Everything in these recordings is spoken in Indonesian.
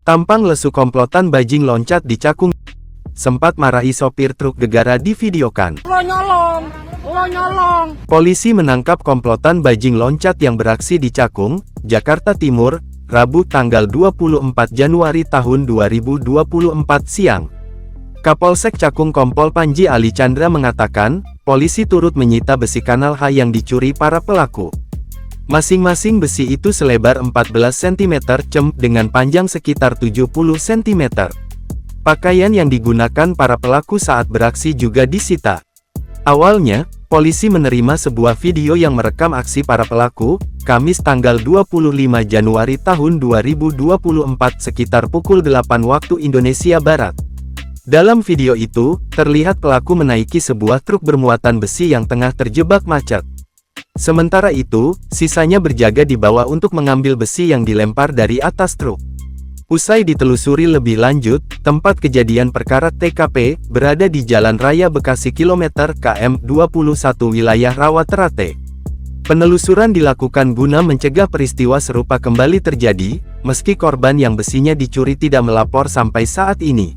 Tampang lesu komplotan bajing loncat di Cakung. Sempat marahi sopir truk gegara divideokan. Lo nyolong. Polisi menangkap komplotan bajing loncat yang beraksi di Cakung, Jakarta Timur, Rabu tanggal 24 Januari tahun 2024 siang. Kapolsek Cakung Kompol Panji Ali Chandra mengatakan, polisi turut menyita besi kanal H yang dicuri para pelaku. Masing-masing besi itu selebar 14 cm dengan panjang sekitar 70 cm. Pakaian yang digunakan para pelaku saat beraksi juga disita. Awalnya, polisi menerima sebuah video yang merekam aksi para pelaku, Kamis tanggal 25 Januari tahun 2024 sekitar pukul 8 waktu Indonesia Barat. Dalam video itu, terlihat pelaku menaiki sebuah truk bermuatan besi yang tengah terjebak macet. Sementara itu, sisanya berjaga di bawah untuk mengambil besi yang dilempar dari atas truk. Usai ditelusuri lebih lanjut, tempat kejadian perkara TKP, berada di Jalan Raya Bekasi kilometer KM 21 wilayah Rawaterate. Penelusuran dilakukan guna mencegah peristiwa serupa kembali terjadi, meski korban yang besinya dicuri tidak melapor sampai saat ini.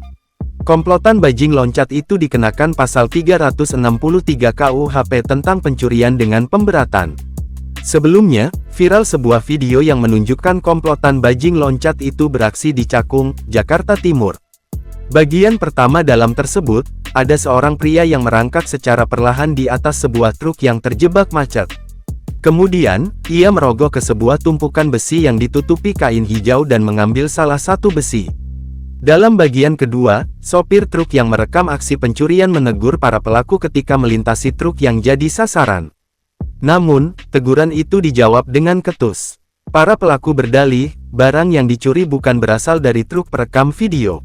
Komplotan bajing loncat itu dikenakan pasal 363 KUHP tentang pencurian dengan pemberatan. Sebelumnya, viral sebuah video yang menunjukkan komplotan bajing loncat itu beraksi di Cakung, Jakarta Timur. Bagian pertama dalam tersebut, ada seorang pria yang merangkak secara perlahan di atas sebuah truk yang terjebak macet. Kemudian, ia merogoh ke sebuah tumpukan besi yang ditutupi kain hijau dan mengambil salah satu besi. Dalam bagian kedua, sopir truk yang merekam aksi pencurian menegur para pelaku ketika melintasi truk yang jadi sasaran. Namun, teguran itu dijawab dengan ketus. Para pelaku berdalih, barang yang dicuri bukan berasal dari truk perekam video.